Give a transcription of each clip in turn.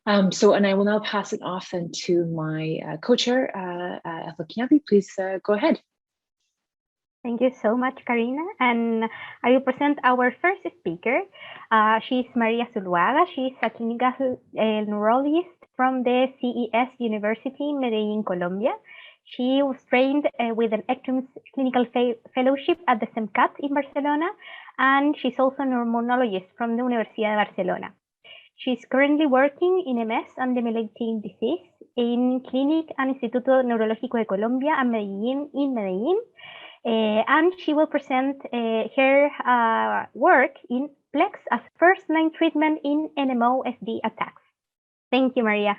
And I will now pass it off then to my co-chair, Ethel Kiabi. Please go ahead. Thank you so much, Karina. And I will present our first speaker. She's Maria Zuluaga. She's a clinical neurologist from the CES University, Medellin, Colombia. She was trained with an ECTRIMS clinical fellowship at the SEMCAT in Barcelona, and she's also a neuroimmunologist from the Universidad de Barcelona. She's currently working in MS and demyelinating disease in Clinic and Instituto Neurológico de Colombia and Medellin, in Medellin. And she will present her work in PLEX as first-line treatment in NMOSD attacks. Thank you, Maria.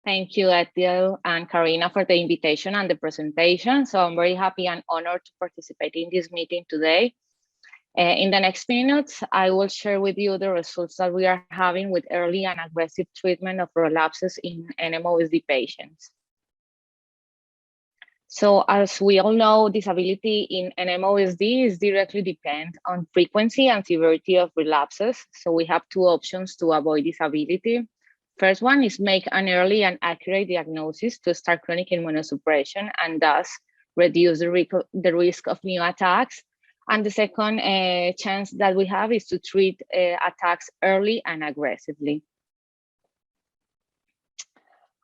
Thank you, Ethel and Karina, for the invitation and the presentation. So I'm very happy and honored to participate in this meeting today. In the next minutes, I will share with you the results that we are having with early and aggressive treatment of relapses in NMOSD patients. So as we all know, disability in NMOSD is directly dependent on frequency and severity of relapses. So we have two options to avoid disability. First one is make an early and accurate diagnosis to start chronic immunosuppression and thus reduce the risk of new attacks. And the second chance that we have is to treat attacks early and aggressively.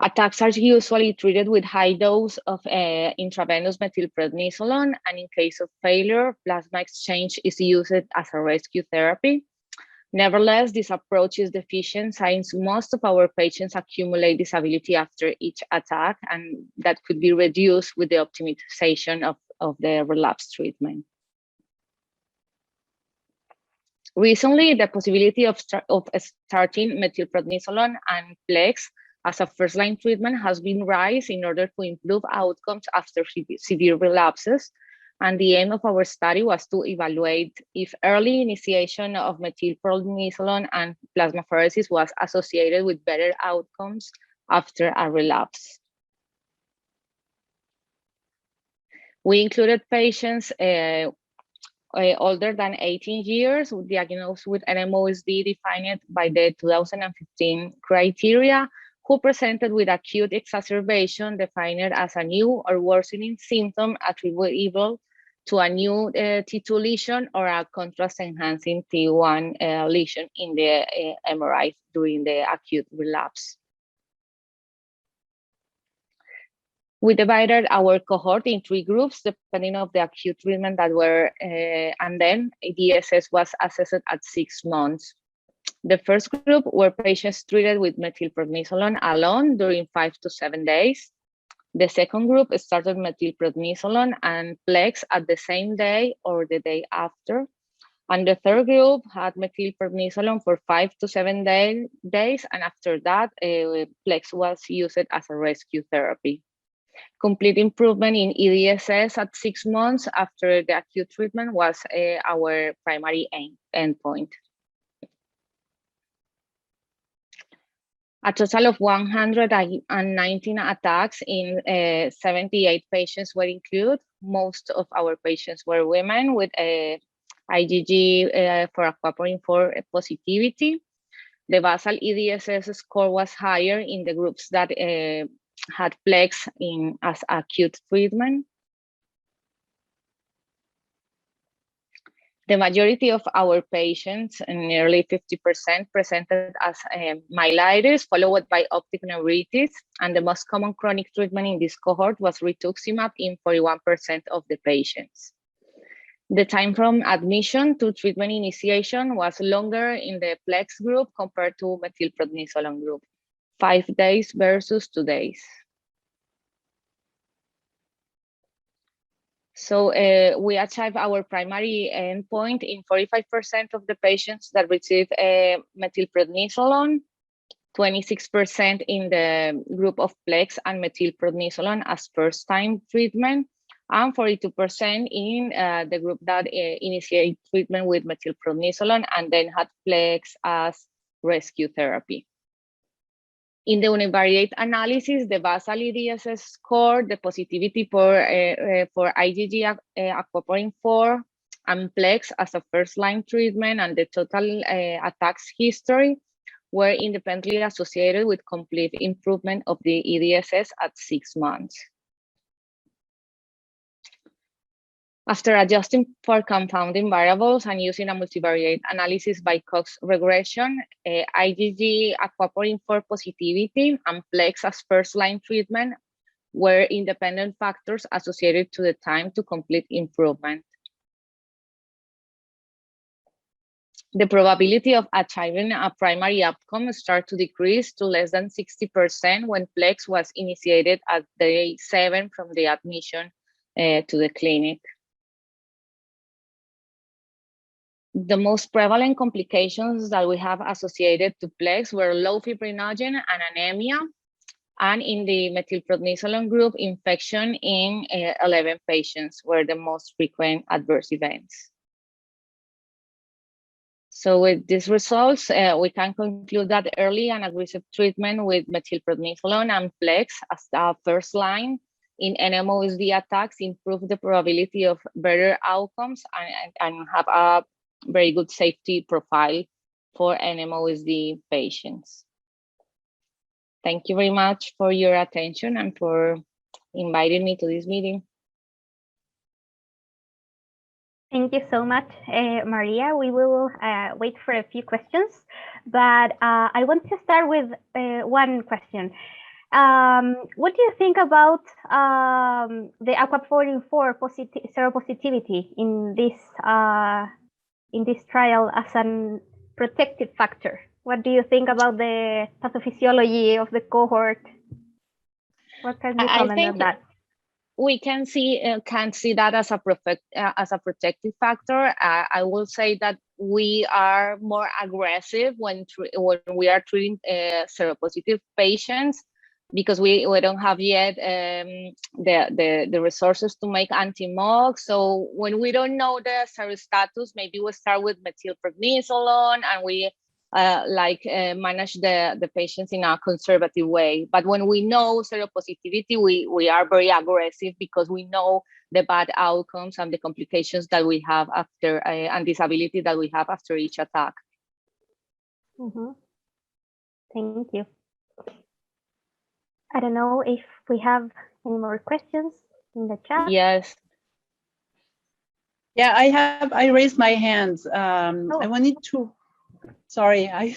Attacks are usually treated with high dose of intravenous methylprednisolone, and in case of failure, plasma exchange is used as a rescue therapy. Nevertheless, this approach is deficient since most of our patients accumulate disability after each attack, and that could be reduced with the optimization of the relapse treatment. Recently, the possibility of starting methylprednisolone and PLEX as a first-line treatment has been raised in order to improve outcomes after severe relapses. And the aim of our study was to evaluate if early initiation of methylprednisolone and plasmapheresis was associated with better outcomes after a relapse. We included patients older than 18 years diagnosed with NMOSD defined by the 2015 criteria, who presented with acute exacerbation defined as a new or worsening symptom attributable to a new T2 lesion or a contrast-enhancing T1 lesion in the MRI during the acute relapse. We divided our cohort in 3 groups, depending on the acute treatment that were, and then DSS was assessed at 6 months. The first group were patients treated with methylprednisolone alone during 5 to 7 days. The second group started methylprednisolone and PLEX at the same day or the day after. And the third group had methylprednisolone for 5 to 7 days, and after that, PLEX was used as a rescue therapy. Complete improvement in EDSS at 6 months after the acute treatment was our primary endpoint. A total of 119 attacks in 78 patients were included. Most of our patients were women with IgG for aquaporin 4 positivity. The basal EDSS score was higher in the groups that had PLEX as acute treatment. The majority of our patients, nearly 50%, presented as myelitis, followed by optic neuritis, and the most common chronic treatment in this cohort was rituximab in 41% of the patients. The time from admission to treatment initiation was longer in the PLEX group compared to methylprednisolone group, 5 days versus 2 days. So we achieved our primary endpoint in 45% of the patients that received methylprednisolone, 26% in the group of PLEX and methylprednisolone as first-time treatment, and 42% in the group that initiated treatment with methylprednisolone and then had PLEX as rescue therapy. In the univariate analysis, the basal EDSS score, the positivity for IgG aquaporin 4 and PLEX as a first-line treatment, and the total attacks history were independently associated with complete improvement of the EDSS at 6 months. After adjusting for confounding variables and using a multivariate analysis by Cox regression, IgG aquaporin 4 positivity and PLEX as first-line treatment were independent factors associated to the time to complete improvement. The probability of achieving a primary outcome started to decrease to less than 60% when PLEX was initiated at day 7 from the admission to the clinic. The most prevalent complications that we have associated to PLEX were low fibrinogen and anemia, and in the methylprednisolone group, infection in 11 patients were the most frequent adverse events. So with these results, we can conclude that early and aggressive treatment with methylprednisolone and PLEX as the first line in NMOSD attacks improve the probability of better outcomes and have a very good safety profile for NMOSD patients. Thank you very much for your attention and for inviting me to this meeting. Thank you so much, Maria. We will wait for a few questions, but I want to start with one question. What do you think about the aquaporin 4 seropositivity in this trial as a protective factor? What do you think about the pathophysiology of the cohort? What can you comment on that? We can see that as a protective factor. I will say that we are more aggressive when we are treating seropositive patients, because we don't have yet the resources to make anti-MOG. So when we don't know the serostatus, maybe we start with methylprednisolone and we manage the patients in a conservative way. But when we know seropositivity, we are very aggressive because we know the bad outcomes and the complications that we have after and disability that we have after each attack. Mm-hmm. Thank you. I don't know if we have any more questions in the chat. Yes. Yeah, I raised my hand. I wanted to, sorry, I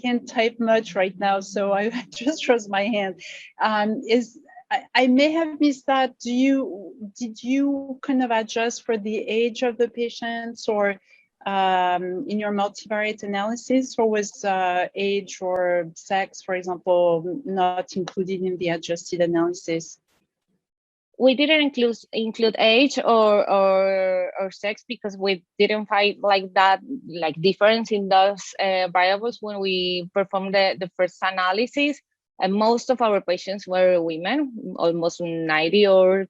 can't type much right now, so I just raised my hand. I may have missed that. Did you kind of adjust for the age of the patients, or in your multivariate analysis, or was age or sex, for example, not included in the adjusted analysis? We didn't include age or sex because we didn't find that difference in those variables when we performed the first analysis. And most of our patients were women, almost 90 or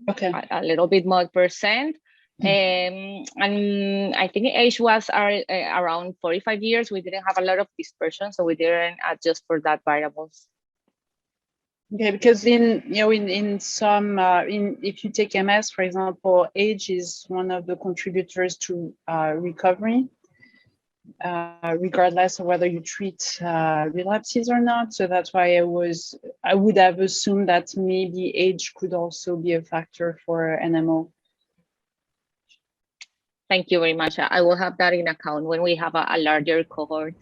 a little bit more %. And I think age was around 45 years. We didn't have a lot of dispersion, so we didn't adjust for that variables. Okay, because in some if you take MS, for example, age is one of the contributors to recovery, regardless of whether you treat relapses or not. So that's why I would have assumed that maybe age could also be a factor for NMO. Thank you very much. I will have that in account when we have a larger cohort.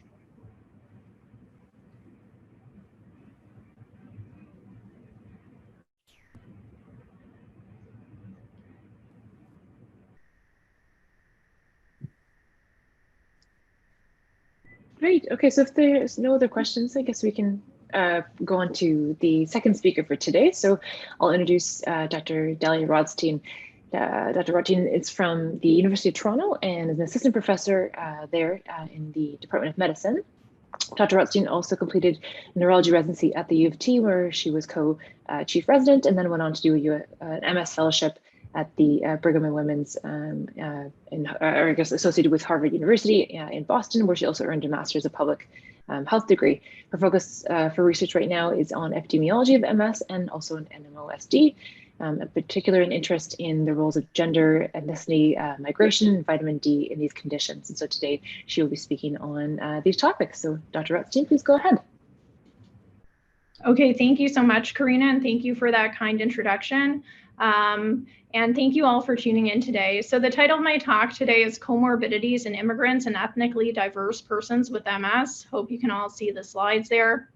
Great. Okay, so if there's no other questions, I guess we can go on to the second speaker for today. So I'll introduce Dr. Dalia Rotstein. Dr. Rotstein is from the University of Toronto and is an assistant professor there in the Department of Medicine. Dr. Rotstein also completed neurology residency at the U of T, where she was co-chief resident, and then went on to do an MS fellowship at the Brigham and Women's, I guess associated with Harvard University in Boston, where she also earned a master's of public health degree. Her focus for research right now is on epidemiology of MS and also in NMOSD. a particular interest in the roles of gender, ethnicity, migration, and vitamin D in these conditions. And so today she will be speaking on these topics. So Dr. Rotstein, please go ahead. Okay, thank you so much, Karina, and thank you for that kind introduction. And thank you all for tuning in today. So the title of my talk today is Comorbidities in Immigrants and Ethnically Diverse Persons with MS. Hope you can all see the slides there.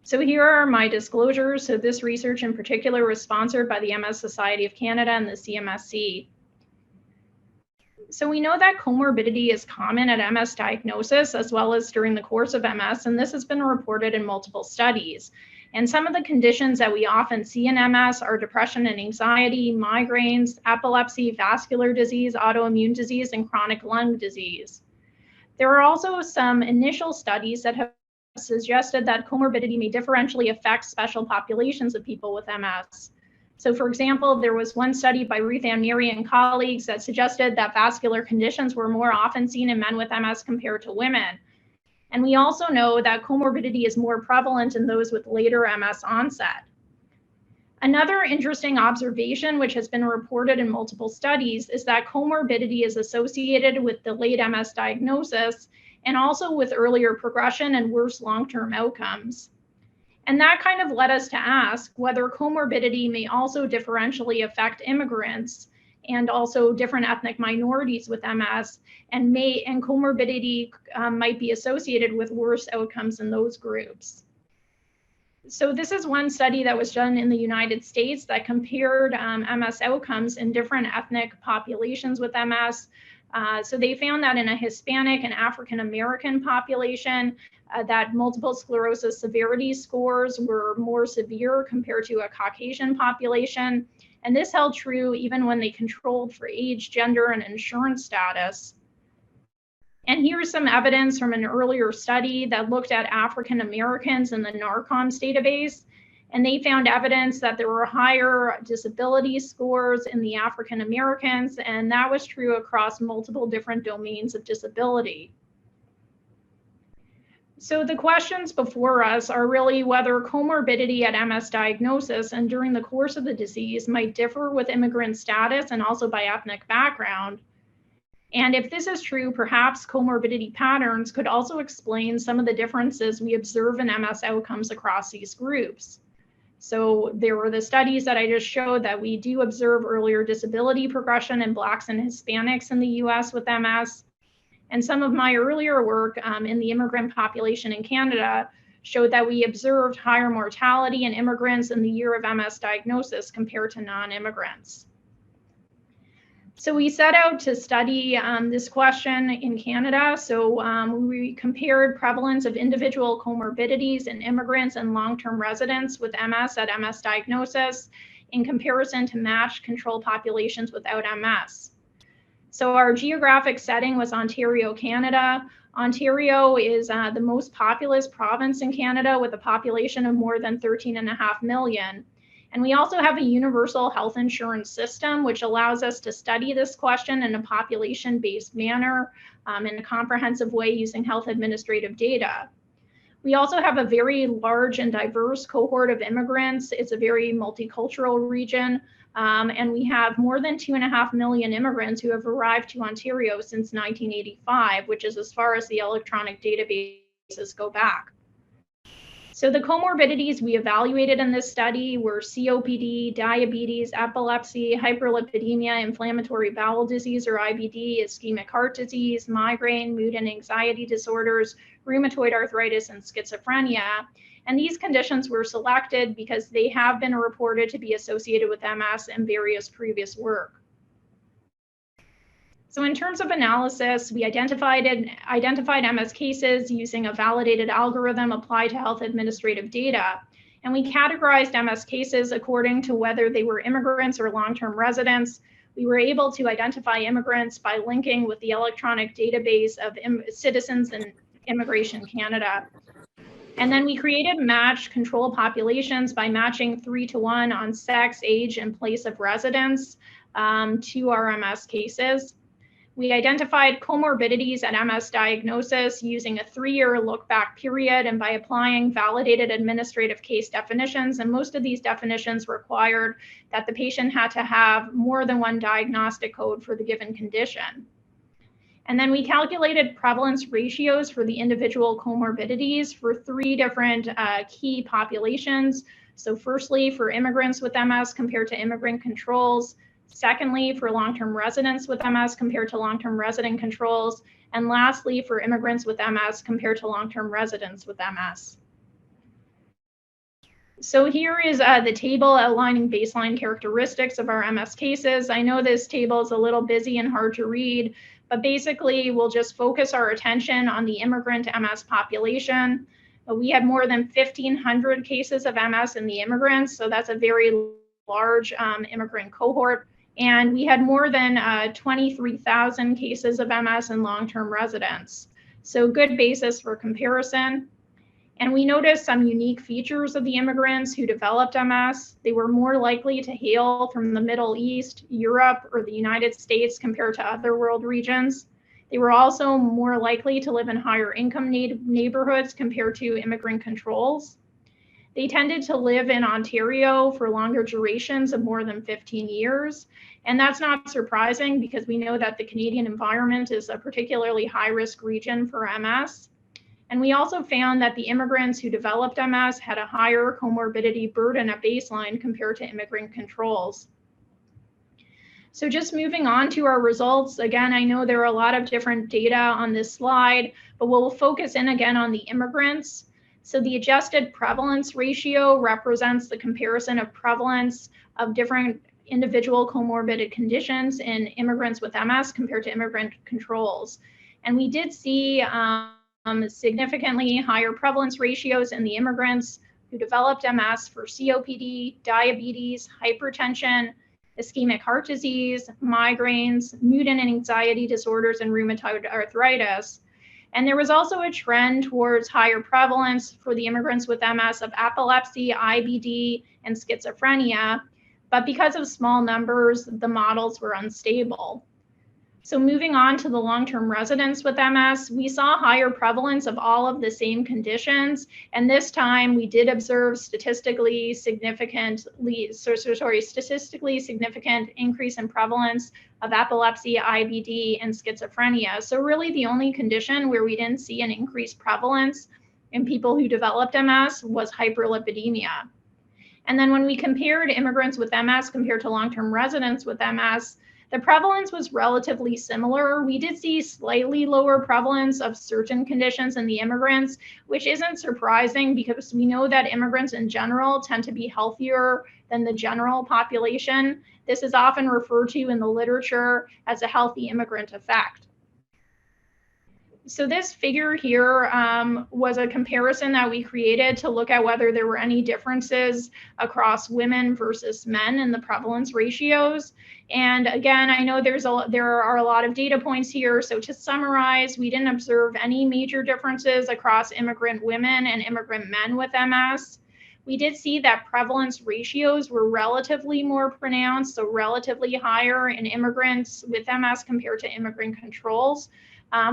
So here are my disclosures. So this research in particular was sponsored by the MS Society of Canada and the CMSC. So we know that comorbidity is common at MS diagnosis as well as during the course of MS, and this has been reported in multiple studies. And some of the conditions that we often see in MS are depression and anxiety, migraines, epilepsy, vascular disease, autoimmune disease, and chronic lung disease. There are also some initial studies that have suggested that comorbidity may differentially affect special populations of people with MS. So for example, there was one study by Ruth Ann Neary and colleagues that suggested that vascular conditions were more often seen in men with MS compared to women. And we also know that comorbidity is more prevalent in those with later MS onset. Another interesting observation, which has been reported in multiple studies, is that comorbidity is associated with delayed MS diagnosis and also with earlier progression and worse long-term outcomes. And that kind of led us to ask whether comorbidity may also differentially affect immigrants and also different ethnic minorities with MS, and comorbidity might be associated with worse outcomes in those groups. So this is one study that was done in the United States that compared MS outcomes in different ethnic populations with MS. So they found that in a Hispanic and African American population, that multiple sclerosis severity scores were more severe compared to a Caucasian population. And this held true even when they controlled for age, gender, and insurance status. And here's some evidence from an earlier study that looked at African Americans in the NARCOMS database. And they found evidence that there were higher disability scores in the African Americans, and that was true across multiple different domains of disability. So the questions before us are really whether comorbidity at MS diagnosis and during the course of the disease might differ with immigrant status and also by ethnic background. And if this is true, perhaps comorbidity patterns could also explain some of the differences we observe in MS outcomes across these groups. So there were the studies that I just showed that we do observe earlier disability progression in Blacks and Hispanics in the US with MS. And some of my earlier work in the immigrant population in Canada showed that we observed higher mortality in immigrants in the year of MS diagnosis compared to non-immigrants. So we set out to study this question in Canada. So we compared prevalence of individual comorbidities in immigrants and long-term residents with MS at MS diagnosis in comparison to matched control populations without MS. So our geographic setting was Ontario, Canada. Ontario is the most populous province in Canada with a population of more than 13.5 million. And we also have a universal health insurance system, which allows us to study this question in a population-based manner in a comprehensive way using health administrative data. We also have a very large and diverse cohort of immigrants. It's a very multicultural region. And we have more than 2.5 million immigrants who have arrived to Ontario since 1985, which is as far as the electronic databases go back. So the comorbidities we evaluated in this study were COPD, diabetes, epilepsy, hyperlipidemia, inflammatory bowel disease or IBD, ischemic heart disease, migraine, mood and anxiety disorders, rheumatoid arthritis, and schizophrenia. And these conditions were selected because they have been reported to be associated with MS in various previous work. So in terms of analysis, we identified MS cases using a validated algorithm applied to health administrative data. And we categorized MS cases according to whether they were immigrants or long-term residents. We were able to identify immigrants by linking with the electronic database of citizens in Immigration Canada. And then we created matched control populations by matching 3-to-1 on sex, age, and place of residence to our MS cases. We identified comorbidities at MS diagnosis using a 3-year look-back period and by applying validated administrative case definitions. And most of these definitions required that the patient had to have more than one diagnostic code for the given condition. And then we calculated prevalence ratios for the individual comorbidities for 3 different key populations. So firstly, for immigrants with MS compared to immigrant controls. Secondly, for long-term residents with MS compared to long-term resident controls. And lastly, for immigrants with MS compared to long-term residents with MS. So here is the table outlining baseline characteristics of our MS cases. I know this table is a little busy and hard to read, but basically we'll just focus our attention on the immigrant MS population. We had more than 1,500 cases of MS in the immigrants, so that's a very large immigrant cohort. And we had more than 23,000 cases of MS in long-term residents. So good basis for comparison. And we noticed some unique features of the immigrants who developed MS. They were more likely to hail from the Middle East, Europe, or the United States compared to other world regions. They were also more likely to live in higher income neighborhoods compared to immigrant controls. They tended to live in Ontario for longer durations of more than 15 years. And that's not surprising because we know that the Canadian environment is a particularly high-risk region for MS. And we also found that the immigrants who developed MS had a higher comorbidity burden at baseline compared to immigrant controls. So just moving on to our results, again, I know there are a lot of different data on this slide, but we'll focus in again on the immigrants. So the adjusted prevalence ratio represents the comparison of prevalence of different individual comorbid conditions in immigrants with MS compared to immigrant controls. And we did see significantly higher prevalence ratios in the immigrants who developed MS for COPD, diabetes, hypertension, ischemic heart disease, migraines, mood and anxiety disorders, and rheumatoid arthritis. And there was also a trend towards higher prevalence for the immigrants with MS of epilepsy, IBD, and schizophrenia. But because of small numbers, the models were unstable. So moving on to the long-term residents with MS, we saw higher prevalence of all of the same conditions. And this time we did observe statistically significant increase in prevalence of epilepsy, IBD, and schizophrenia. So really the only condition where we didn't see an increased prevalence in people who developed MS was hyperlipidemia. And then when we compared immigrants with MS compared to long-term residents with MS, the prevalence was relatively similar. We did see slightly lower prevalence of certain conditions in the immigrants, which isn't surprising because we know that immigrants in general tend to be healthier than the general population. This is often referred to in the literature as a healthy immigrant effect. So this figure here was a comparison that we created to look at whether there were any differences across women versus men in the prevalence ratios. And again, I know there are a lot of data points here. So to summarize, we didn't observe any major differences across immigrant women and immigrant men with MS. We did see that prevalence ratios were relatively more pronounced, so relatively higher in immigrants with MS compared to immigrant controls.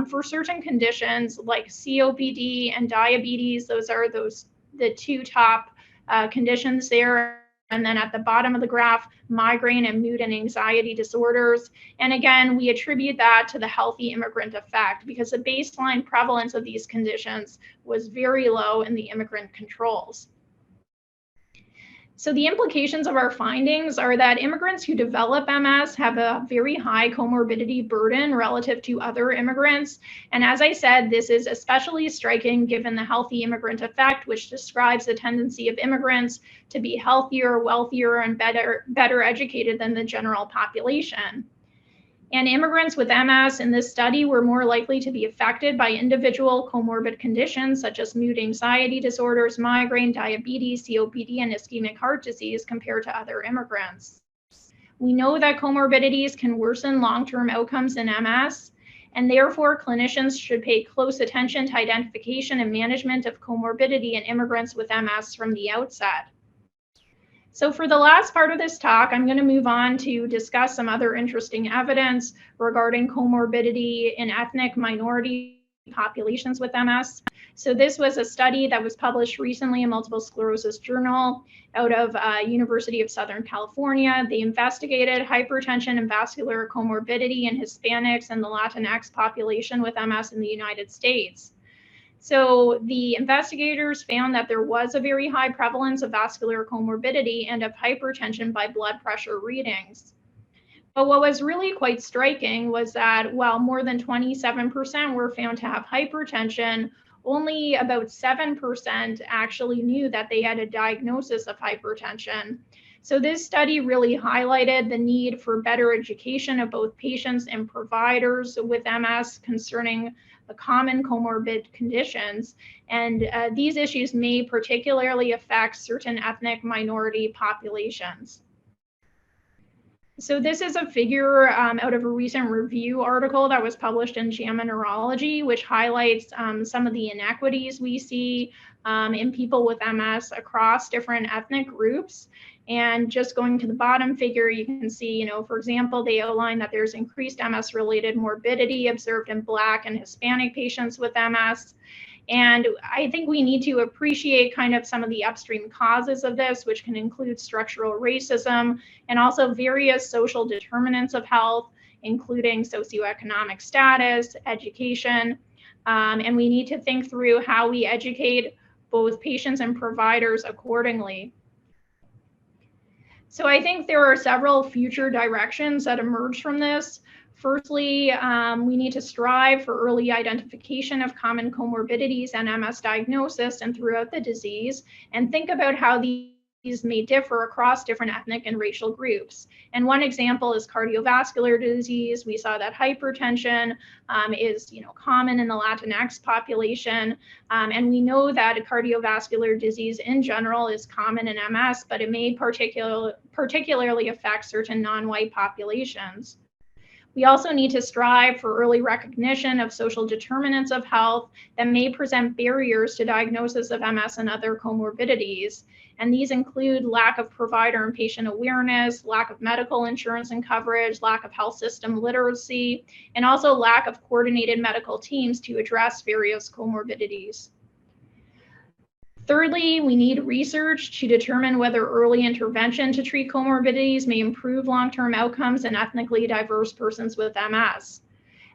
For certain conditions like COPD and diabetes, those are the two top conditions there. And then at the bottom of the graph, migraine and mood and anxiety disorders. And again, we attribute that to the healthy immigrant effect because the baseline prevalence of these conditions was very low in the immigrant controls. So the implications of our findings are that immigrants who develop MS have a very high comorbidity burden relative to other immigrants. And as I said, this is especially striking given the healthy immigrant effect, which describes the tendency of immigrants to be healthier, wealthier, and better educated than the general population. And immigrants with MS in this study were more likely to be affected by individual comorbid conditions such as mood anxiety disorders, migraine, diabetes, COPD, and ischemic heart disease compared to other immigrants. We know that comorbidities can worsen long-term outcomes in MS, and therefore clinicians should pay close attention to identification and management of comorbidity in immigrants with MS from the outset. So for the last part of this talk, I'm going to move on to discuss some other interesting evidence regarding comorbidity in ethnic minority populations with MS. So this was a study that was published recently in Multiple Sclerosis Journal out of University of Southern California. They investigated hypertension and vascular comorbidity in Hispanics and the Latinx population with MS in the United States. So the investigators found that there was a very high prevalence of vascular comorbidity and of hypertension by blood pressure readings. But what was really quite striking was that while more than 27% were found to have hypertension, only about 7% actually knew that they had a diagnosis of hypertension. So this study really highlighted the need for better education of both patients and providers with MS concerning the common comorbid conditions. And these issues may particularly affect certain ethnic minority populations. So this is a figure out of a recent review article that was published in JAMA Neurology, which highlights some of the inequities we see in people with MS across different ethnic groups. And just going to the bottom figure, you can see, for example, they outline that there's increased MS-related morbidity observed in Black and Hispanic patients with MS. And I think we need to appreciate kind of some of the upstream causes of this, which can include structural racism and also various social determinants of health, including socioeconomic status, education. And we need to think through how we educate both patients and providers accordingly. So I think there are several future directions that emerge from this. Firstly, we need to strive for early identification of common comorbidities and MS diagnosis and throughout the disease, and think about how these may differ across different ethnic and racial groups. And one example is cardiovascular disease. We saw that hypertension is common in the Latinx population. And we know that cardiovascular disease in general is common in MS, but it may particularly affect certain non-white populations. We also need to strive for early recognition of social determinants of health that may present barriers to diagnosis of MS and other comorbidities. And these include lack of provider and patient awareness, lack of medical insurance and coverage, lack of health system literacy, and also lack of coordinated medical teams to address various comorbidities. Thirdly, we need research to determine whether early intervention to treat comorbidities may improve long-term outcomes in ethnically diverse persons with MS.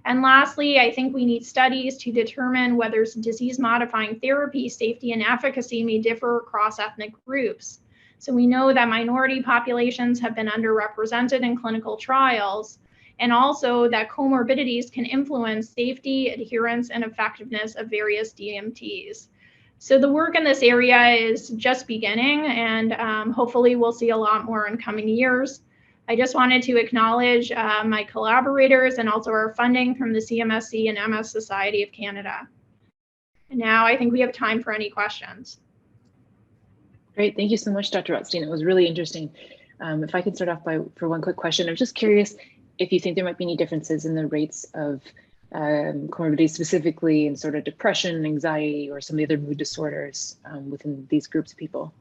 And lastly, I think we need studies to determine whether disease-modifying therapy safety and efficacy may differ across ethnic groups. So we know that minority populations have been underrepresented in clinical trials, and also that comorbidities can influence safety, adherence, and effectiveness of various DMTs. So the work in this area is just beginning, and hopefully we'll see a lot more in coming years. I just wanted to acknowledge my collaborators and also our funding from the CMSC and MS Society of Canada. And now I think we have time for any questions. Great, thank you so much, Dr. Rotstein. It was really interesting. If I could start off for one quick question, I'm just curious if you think there might be any differences in the rates of comorbidities, specifically in sort of depression, anxiety, or some of the other mood disorders within these groups of people.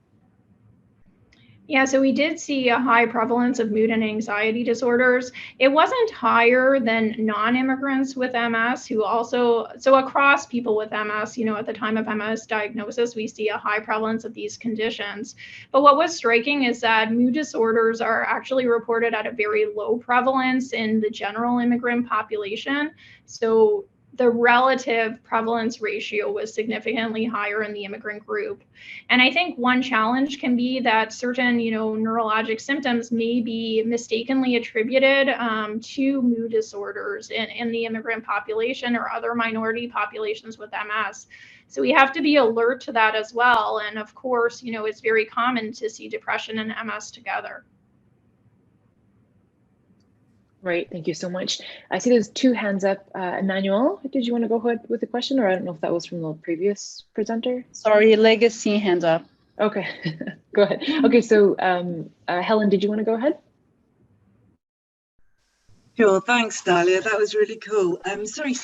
Yeah, so we did see a high prevalence of mood and anxiety disorders. It wasn't higher than non-immigrants with MS who also, so across people with MS, at the time of MS diagnosis, we see a high prevalence of these conditions. But what was striking is that mood disorders are actually reported at a very low prevalence in the general immigrant population. So the relative prevalence ratio was significantly higher in the immigrant group. And I think one challenge can be that certain, neurologic symptoms may be mistakenly attributed to mood disorders in the immigrant population or other minority populations with MS. So we have to be alert to that as well. And of course, it's very common to see depression and MS together. Right, thank you so much. I see there's two hands up. Emmanuel, did you want to go ahead with the question, or I don't know if that was from the previous presenter? Sorry, Legacy hand up. Okay, go ahead. Okay, so Helen, did you want to go ahead? Sure, thanks, Dalia. That was really cool. Sorry,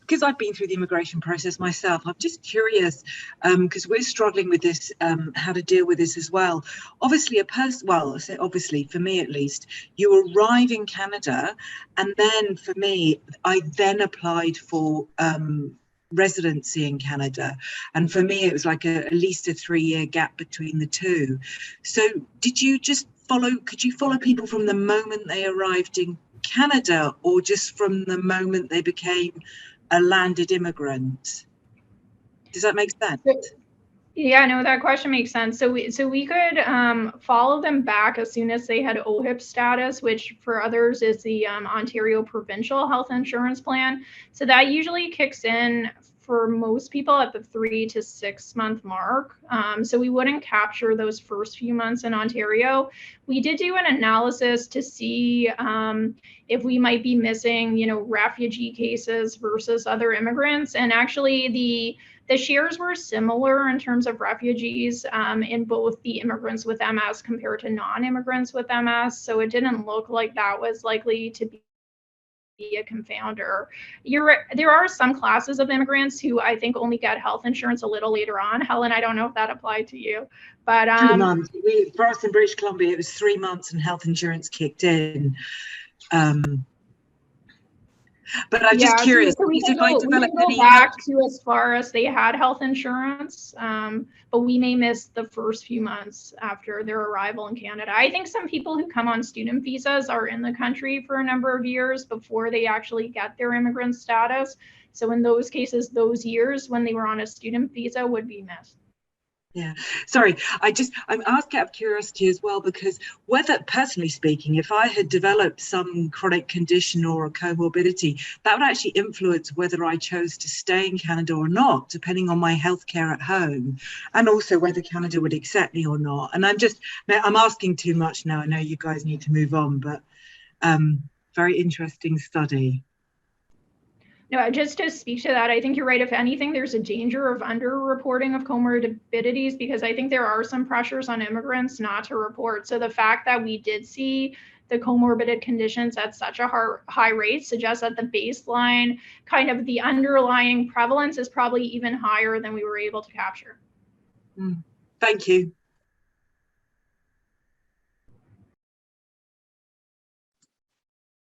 because I've been through the immigration process myself, I'm just curious, because we're struggling with this, how to deal with this as well. Obviously, well, I say obviously, for me at least, you arrive in Canada, and then for me, I then applied for residency in Canada. And for me, it was like at least a 3-year gap between the two. So could you follow people from the moment they arrived in Canada, or just from the moment they became a landed immigrant? Does that make sense? Yeah, no, that question makes sense. So we could follow them back as soon as they had OHIP status, which for others is the Ontario Provincial Health Insurance Plan. So that usually kicks in for most people at the 3 to 6 month mark. So we wouldn't capture those first few months in Ontario. We did do an analysis to see if we might be missing, refugee cases versus other immigrants. And actually the shares were similar in terms of refugees in both the immigrants with MS compared to non-immigrants with MS. So it didn't look like that was likely to be a confounder. There are some classes of immigrants who I think only get health insurance a little later on. Helen, I don't know if that applied to you, but 3 months. For us in British Columbia, it was 3 months and health insurance kicked in. But I'm just curious. So we can go back to as far as they had health insurance, but we may miss the first few months after their arrival in Canada. I think some people who come on student visas are in the country for a number of years before they actually get their immigrant status. So in those cases, those years when they were on a student visa would be missed. Yeah, sorry, I'm asking out of curiosity as well, because whether, personally speaking, if I had developed some chronic condition or a comorbidity, that would actually influence whether I chose to stay in Canada or not, depending on my healthcare at home, and also whether Canada would accept me or not. And I'm asking too much now. I know you guys need to move on, but very interesting study. No, just to speak to that, I think you're right. If anything, there's a danger of underreporting of comorbidities, because I think there are some pressures on immigrants not to report. So the fact that we did see the comorbid conditions at such a high rate suggests that the baseline, kind of the underlying prevalence, is probably even higher than we were able to capture. Thank you.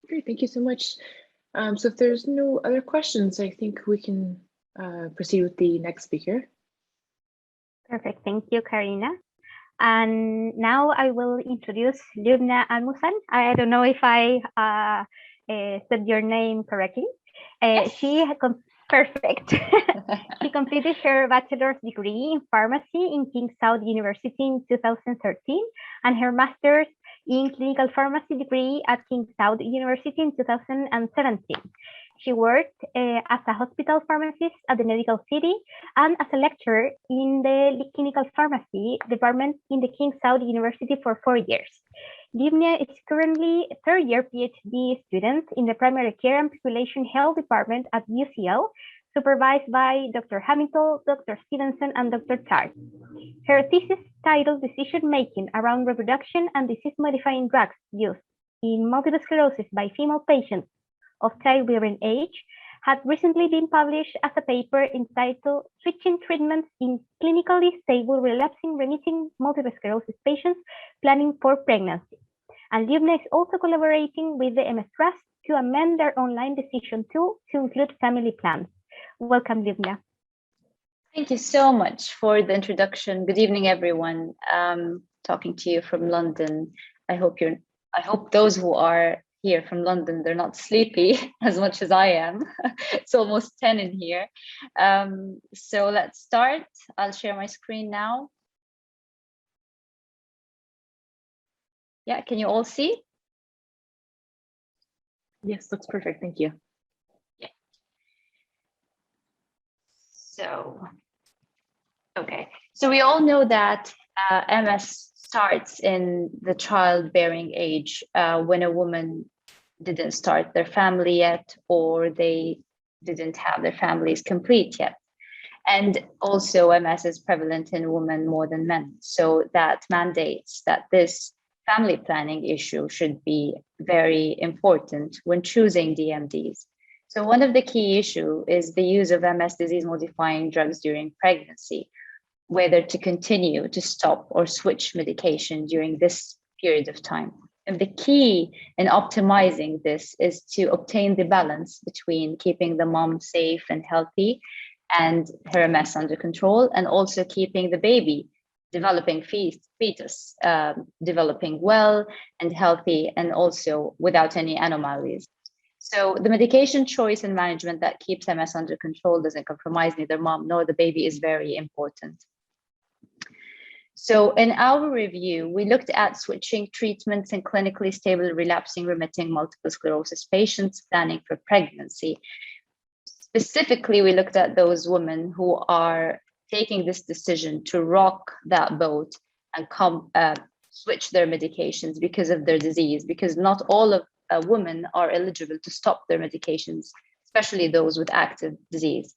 Great, thank you so much. So if there's no other questions, I think we can proceed with the next speaker. Perfect, thank you, Karina. And now I will introduce Lubna Almouzain. I don't know if I said your name correctly. Yes. Perfect. She completed her bachelor's degree in pharmacy in King Saud University in 2013 and her master's in clinical pharmacy degree at King Saud University in 2017. She worked as a hospital pharmacist at the Medical City and as a lecturer in the clinical pharmacy department in the King Saud University for 4 years. Lubna is currently a third-year PhD student in the Primary Care and Population Health Department at UCL, supervised by Dr. Hamilton, Dr. Stevenson, and Dr. Tart. Her thesis titled Decision Making Around Reproduction and Disease-Modifying Drugs Used in Multiple Sclerosis by Female Patients of Childbearing Age had recently been published as a paper entitled Switching Treatments in Clinically Stable Relapsing Remitting Multiple Sclerosis Patients Planning for Pregnancy. And Lubna is also collaborating with the MS Trust to amend their online decision tool to include family plans. Welcome, Lubna. Thank you so much for the introduction. Good evening, everyone. Talking to you from London. I hope those who are here from London, they're not sleepy as much as I am. It's almost 10 in here. So let's start. I'll share my screen now. Yeah, can you all see? Yes, looks perfect. Thank you. Yeah. So, okay. So we all know that MS starts in the childbearing age when a woman didn't start their family yet, or they didn't have their families complete yet. And also MS is prevalent in women more than men. So that mandates that this family planning issue should be very important when choosing DMDs. So one of the key issues is the use of MS disease-modifying drugs during pregnancy, whether to continue, to stop, or switch medication during this period of time. And the key in optimizing this is to obtain the balance between keeping the mom safe and healthy and her MS under control, and also keeping the baby developing fetus developing well and healthy, and also without any anomalies. So the medication choice and management that keeps MS under control, doesn't compromise neither mom nor the baby, is very important. So in our review, we looked at switching treatments in clinically stable, relapsing, remitting multiple sclerosis patients planning for pregnancy. Specifically, we looked at those women who are taking this decision to rock that boat and switch their medications because of their disease, because not all of women are eligible to stop their medications, especially those with active disease.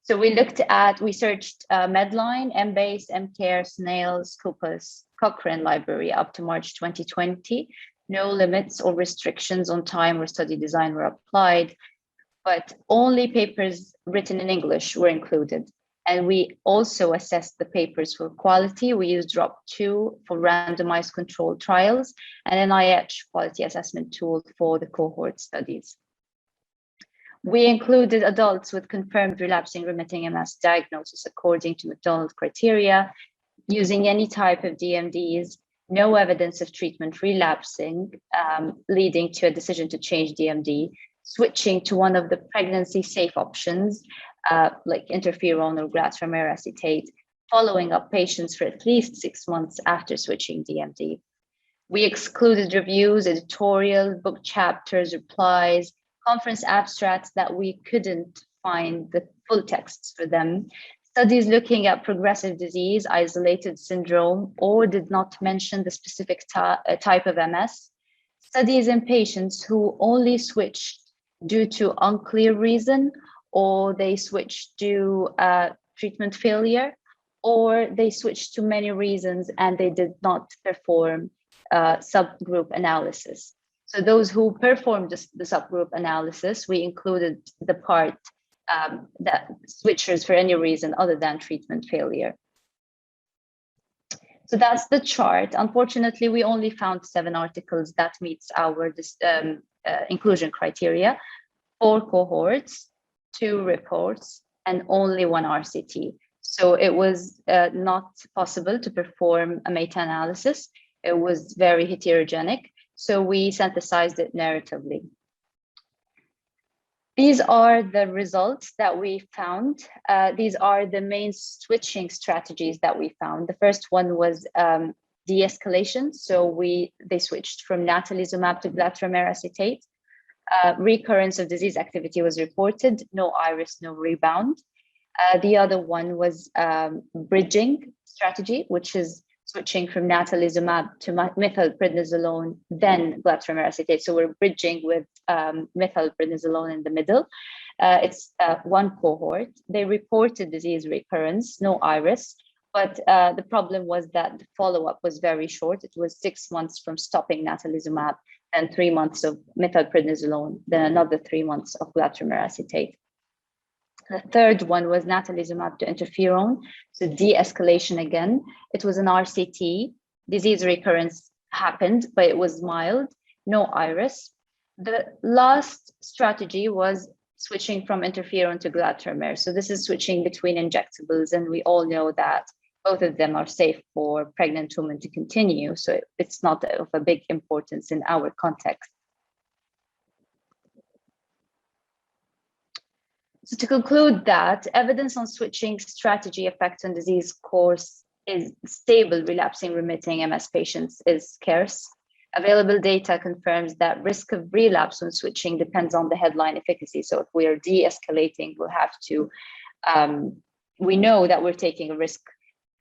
So we searched Medline, Embase, MCare, Snail, Scopus, Cochrane Library up to March 2020. No limits or restrictions on time or study design were applied, but only papers written in English were included. And we also assessed the papers for quality. We used DROP2 for randomized controlled trials and NIH quality assessment tool for the cohort studies. We included adults with confirmed relapsing remitting MS diagnosis according to McDonald criteria, using any type of DMDs, no evidence of treatment relapsing, leading to a decision to change DMD, switching to one of the pregnancy safe options, like interferon or glatiramer acetate, following up patients for at least 6 months after switching DMD. We excluded reviews, editorial, book chapters, replies, conference abstracts that we couldn't find the full texts for them, studies looking at progressive disease, isolated syndrome, or did not mention the specific type of MS, studies in patients who only switched due to unclear reason, or they switched due treatment failure, or they switched to many reasons and they did not perform subgroup analysis. So those who performed the subgroup analysis, we included the part that switchers for any reason other than treatment failure. So that's the chart. Unfortunately, we only found 7 articles that meets our inclusion criteria, 4 cohorts, 2 reports, and only 1 RCT. So it was not possible to perform a meta-analysis. It was very heterogenic. So we synthesized it narratively. These are the results that we found. These are the main switching strategies that we found. The first one was de-escalation. So they switched from natalizumab to glatiramer acetate. Recurrence of disease activity was reported, no iris, no rebound. The other one was bridging strategy, which is switching from natalizumab to methylprednisolone, then glatiramer acetate. So we're bridging with methylprednisolone in the middle. It's 1 cohort. They reported disease recurrence, no iris, but the problem was that the follow-up was very short. It was 6 months from stopping natalizumab, and 3 months of methylprednisolone, then another 3 months of glatiramer acetate. The third one was natalizumab to interferon, so de-escalation again. It was an RCT. Disease recurrence happened, but it was mild, no iris. The last strategy was switching from interferon to glatiramer. So this is switching between injectables, and we all know that both of them are safe for pregnant women to continue. So it's not of a big importance in our context. So to conclude that, evidence on switching strategy effect on disease course is stable relapsing remitting MS patients is scarce. Available data confirms that risk of relapse when switching depends on the headline efficacy. So if we are de-escalating, we'll have to, we know that we're taking a risk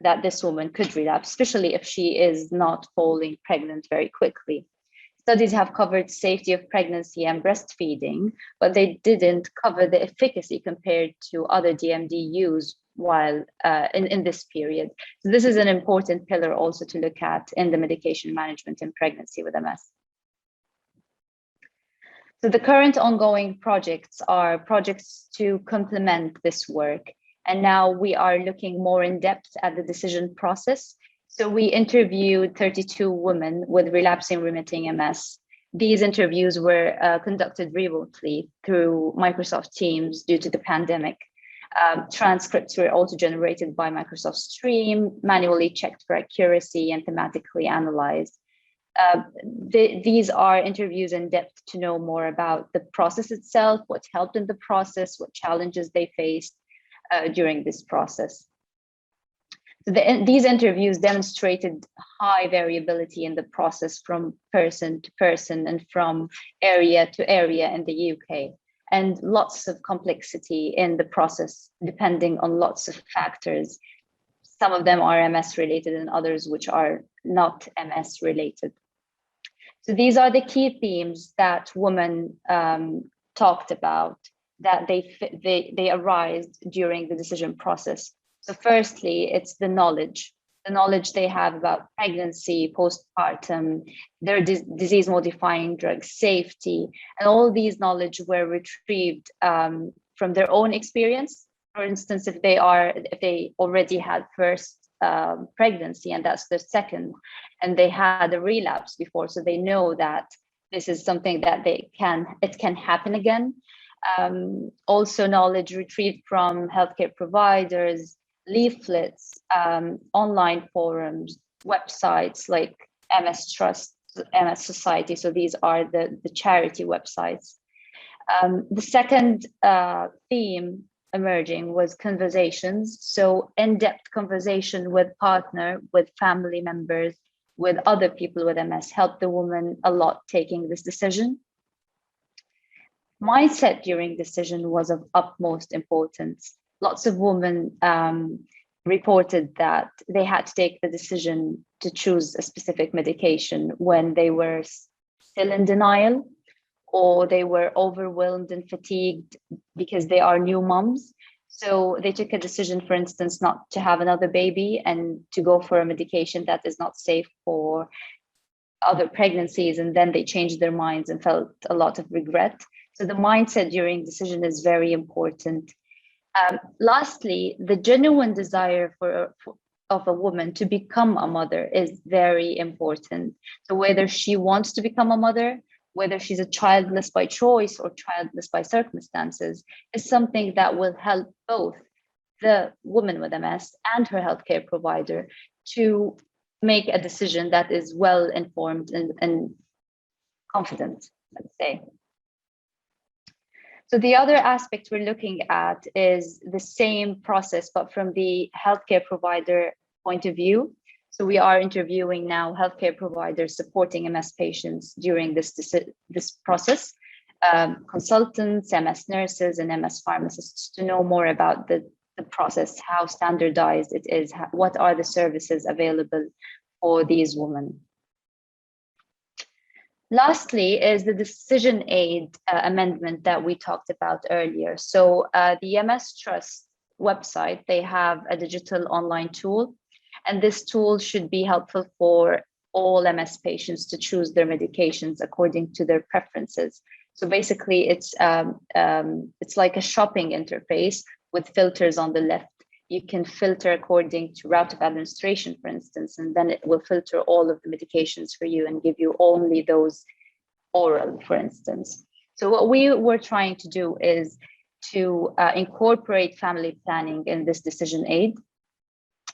that this woman could relapse, especially if she is not falling pregnant very quickly. Studies have covered safety of pregnancy and breastfeeding, but they didn't cover the efficacy compared to other DMD use while in this period. So this is an important pillar also to look at in the medication management in pregnancy with MS. So the current ongoing projects are projects to complement this work. And now we are looking more in depth at the decision process. So we interviewed 32 women with relapsing remitting MS. These interviews were conducted remotely through Microsoft Teams due to the pandemic. Transcripts were also generated by Microsoft Stream, manually checked for accuracy and thematically analyzed. These are interviews in depth to know more about the process itself, what helped in the process, what challenges they faced during this process. So these interviews demonstrated high variability in the process from person to person and from area to area in the UK, and lots of complexity in the process depending on lots of factors. Some of them are MS related and others which are not MS related. So these are the key themes that women talked about, that they arise during the decision process. So firstly, it's the knowledge they have about pregnancy, postpartum, their disease modifying drugs, safety, and all these knowledge were retrieved from their own experience. For instance, if they already had first pregnancy and that's their second, and they had a relapse before, so they know that this is something that it can happen again. Also knowledge retrieved from healthcare providers, leaflets, online forums, websites like MS Trust, MS Society. So these are the charity websites. The second theme emerging was conversations. So in-depth conversation with partner, with family members, with other people with MS helped the woman a lot taking this decision. Mindset during decision was of utmost importance. Lots of women reported that they had to take the decision to choose a specific medication when they were still in denial, or they were overwhelmed and fatigued because they are new moms. So they took a decision, for instance, not to have another baby and to go for a medication that is not safe for other pregnancies. And then they changed their minds and felt a lot of regret. So the mindset during decision is very important. Lastly, the genuine desire of a woman to become a mother is very important. So whether she wants to become a mother, whether she's a childless by choice or childless by circumstances, is something that will help both the woman with MS and her healthcare provider to make a decision that is well informed and confident, let's say. So the other aspect we're looking at is the same process, but from the healthcare provider point of view. So we are interviewing now healthcare providers supporting MS patients during this process, consultants, MS nurses, and MS pharmacists to know more about the process, how standardized it is, what are the services available for these women. Lastly is the decision aid amendment that we talked about earlier. So the MS Trust website, they have a digital online tool, and this tool should be helpful for all MS patients to choose their medications according to their preferences. So basically it's like a shopping interface with filters on the left. You can filter according to route of administration, for instance, and then it will filter all of the medications for you and give you only those oral, for instance. So what we were trying to do is to incorporate family planning in this decision aid.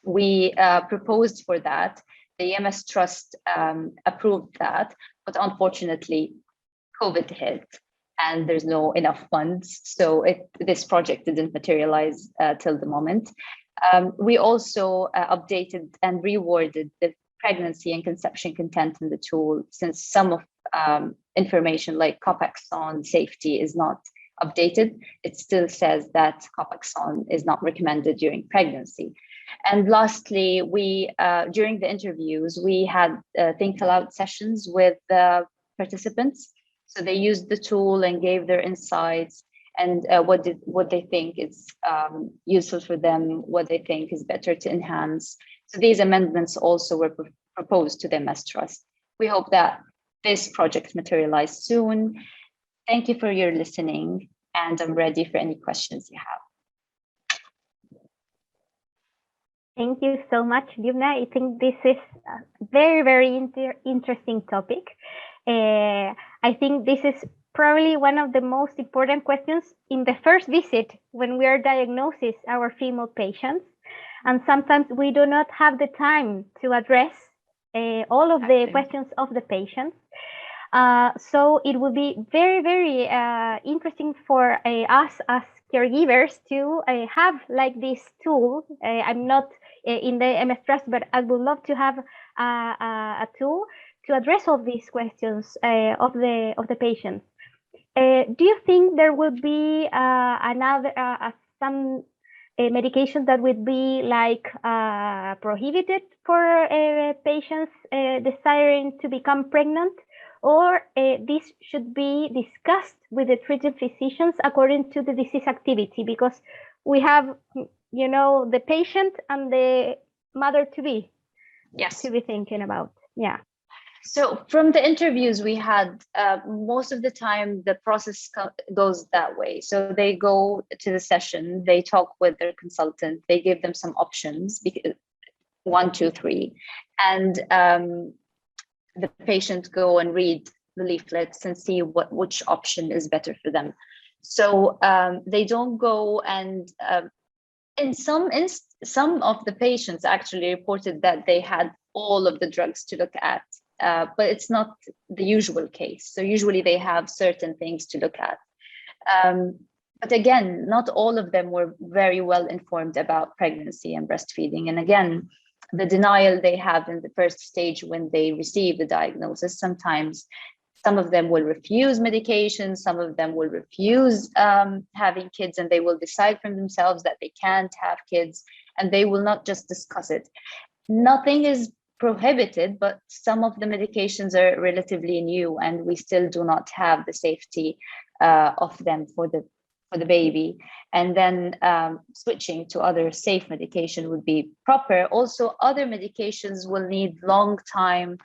We proposed for that. The MS Trust approved that, but unfortunately, COVID hit and there's no enough funds. So this project didn't materialize till the moment. We also updated and reworded the pregnancy and conception content in the tool, since some of information like Copaxone safety is not updated. It still says that Copaxone is not recommended during pregnancy. And lastly, we during the interviews, we had think aloud sessions with the participants. So they used the tool and gave their insights, and what they think is useful for them, what they think is better to enhance. So these amendments also were proposed to the MS Trust. We hope that this project materializes soon. Thank you for your listening, and I'm ready for any questions you have. Thank you so much, Lubna. I think this is a very, very interesting topic. I think this is probably one of the most important questions in the first visit when we are diagnosing our female patients. And sometimes we do not have the time to address all of the questions of the patients. So it will be very, very interesting for us as caregivers to have like this tool. I'm not in the MS Trust, but I would love to have a tool to address all these questions of the patients. Do you think there will be some medication that would be like prohibited for patients desiring to become pregnant, or this should be discussed with the treating physicians according to the disease activity? Because we have, you know, the patient and the mother to be, yes, to be thinking about. Yeah. So from the interviews we had, most of the time the process goes that way. So they go to the session, they talk with their consultant, they give them some options, 1, 2, 3, and the patient go and read the leaflets and see which option is better for them. So they don't go and in some of the patients actually reported that they had all of the drugs to look at, but it's not the usual case. So usually they have certain things to look at. But again, not all of them were very well informed about pregnancy and breastfeeding. And again, the denial they have in the first stage when they receive the diagnosis, sometimes some of them will refuse medication, some of them will refuse having kids, and they will decide from themselves that they can't have kids, and they will not just discuss it. Nothing is prohibited, but some of the medications are relatively new, and we still do not have the safety of them for the baby. And then switching to other safe medication would be proper. Also, other medications will need long time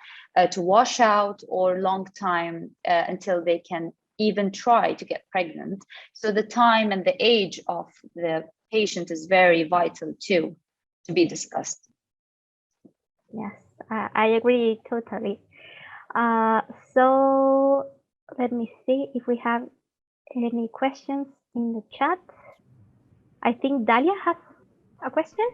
to wash out, or long time until they can even try to get pregnant. So the time and the age of the patient is very vital too, to be discussed. Yes, I agree totally. So let me see if we have any questions in the chat. I think Dalia has a question.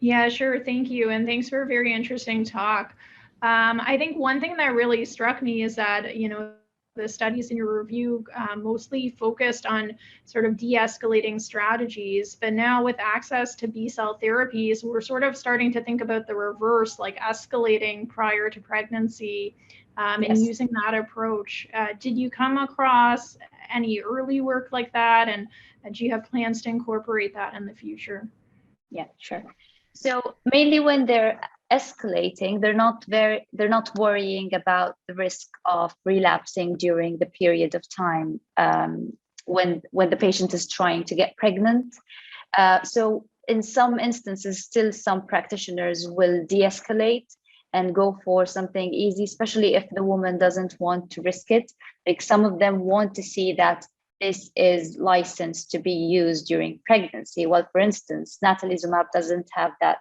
Yeah, sure. Thank you. And thanks for a very interesting talk. I think one thing that really struck me is that, you know, the studies in your review mostly focused on sort of de-escalating strategies, but now with access to B-cell therapies, we're sort of starting to think about the reverse, like escalating prior to pregnancy and using that approach. Did you come across any early work like that, and do you have plans to incorporate that in the future? Yeah, sure. So mainly when they're escalating, they're not worrying about the risk of relapsing during the period of time when the patient is trying to get pregnant. So in some instances, still some practitioners will de-escalate and go for something easy, especially if the woman doesn't want to risk it. Like some of them want to see that this is licensed to be used during pregnancy. Well, for instance, natalizumab doesn't have that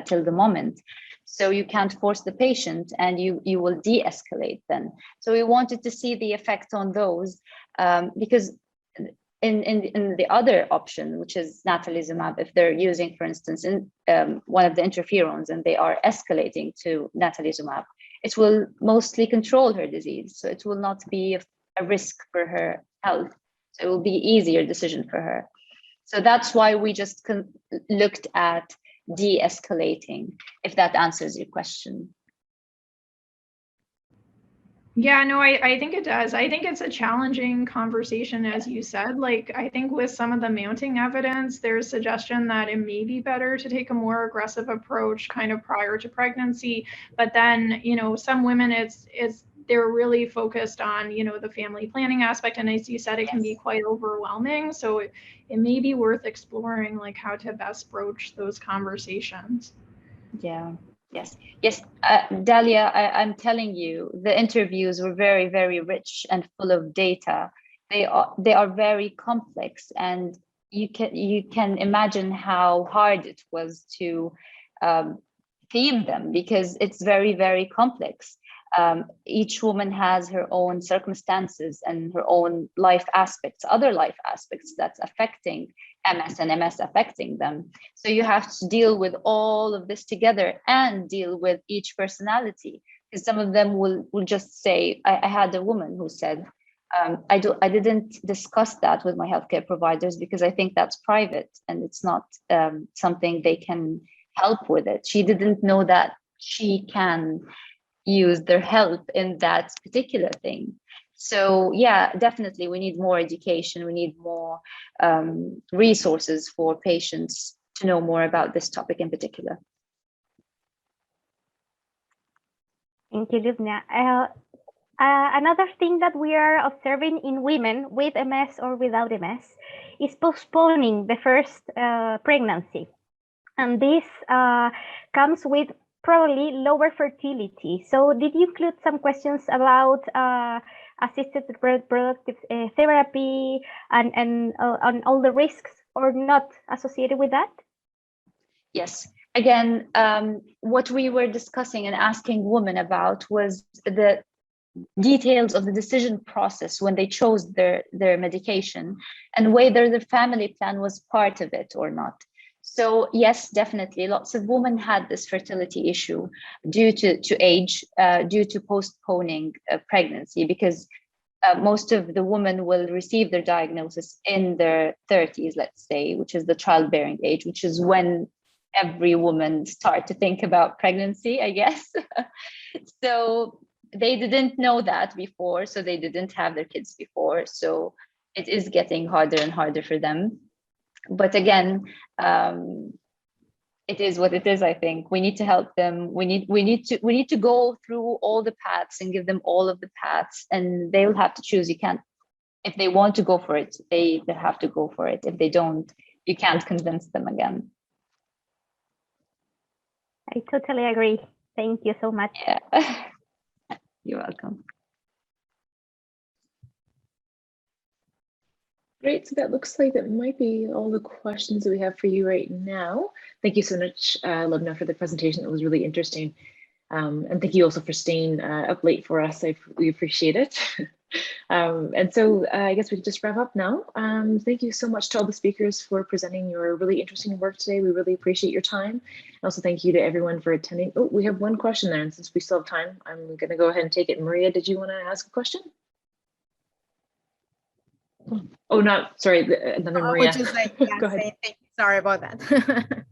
till the moment. So you can't force the patient, and you will de-escalate then. So we wanted to see the effect on those because in the other option, which is natalizumab, if they're using, for instance, in one of the interferons and they are escalating to natalizumab, it will mostly control her disease. So it will not be a risk for her health. So it will be easier decision for her. So that's why we just looked at de-escalating, if that answers your question. Yeah, no, I think it does. I think it's a challenging conversation, as you said. Like, I think with some of the mounting evidence, there's suggestion that it may be better to take a more aggressive approach kind of prior to pregnancy. But then, you know, some women, they're really focused on, you know, the family planning aspect. And as you said, it can be quite overwhelming. So it may be worth exploring like how to best broach those conversations. Yeah. Yes. Dalia, I'm telling you, the interviews were very, very rich and full of data. They are very complex, and you can imagine how hard it was to theme them, because it's very, very complex. Each woman has her own circumstances and her own life aspects, other life aspects that's affecting MS and MS affecting them. So you have to deal with all of this together and deal with each personality, because some of them will just say, I had a woman who said, I didn't discuss that with my healthcare providers because I think that's private and it's not something they can help with it. She didn't know that she can use their help in that particular thing. So yeah, definitely we need more education. We need more resources for patients to know more about this topic in particular. Thank you, Lubna. Another thing that we are observing in women with MS or without MS is postponing the first pregnancy. And this comes with probably lower fertility. So did you include some questions about assisted reproductive therapy and on all the risks or not associated with that? Yes. Again, what we were discussing and asking women about was the details of the decision process when they chose their medication and whether the family plan was part of it or not. So yes, definitely, lots of women had this fertility issue due to age, due to postponing pregnancy, because most of the women will receive their diagnosis in their 30s, let's say, which is the childbearing age, which is when every woman starts to think about pregnancy, I guess. So they didn't know that before, so they didn't have their kids before. So it is getting harder and harder for them. But again, it is what it is. I think we need to help them. We need to go through all the paths and give them all of the paths, and they will have to choose. You can't, if they want to go for it, they have to go for it. If they don't, you can't convince them again. I totally agree. Thank you so much. Yeah. You're welcome. Great, so that looks like that might be all the questions that we have for you right now. Thank you so much, Lubna, for the presentation. It was really interesting. And thank you also for staying up late for us. We appreciate it. And so I guess we can just wrap up now. Thank you so much to all the speakers for presenting your really interesting work today. We really appreciate your time. And also thank you to everyone for attending. Oh, we have one question there, and since we still have time, I'm gonna go ahead and take it. Maria, did you wanna ask a question? Oh, not, sorry, another Maria. I would just like, yeah, go ahead. say thank you. Sorry about that.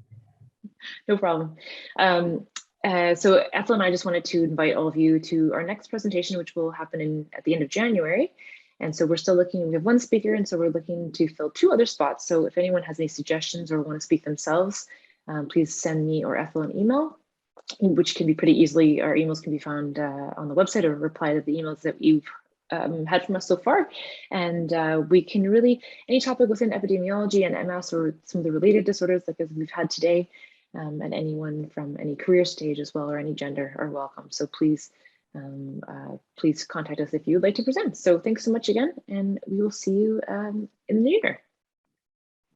No problem. So Ethel and I just wanted to invite all of you to our next presentation, which will happen at the end of January. And so we're still looking, we have one speaker, and so we're looking to fill 2 other spots. So if anyone has any suggestions or want to speak themselves, please send me or Ethel an email, which can be pretty easily, our emails can be found on the website, or reply to the emails that you've had from us so far. And we can really, any topic within epidemiology and MS or some of the related disorders like as we've had today, and anyone from any career stage as well or any gender are welcome. So please, please contact us if you would like to present. So thanks so much again, and we will see you in the new year.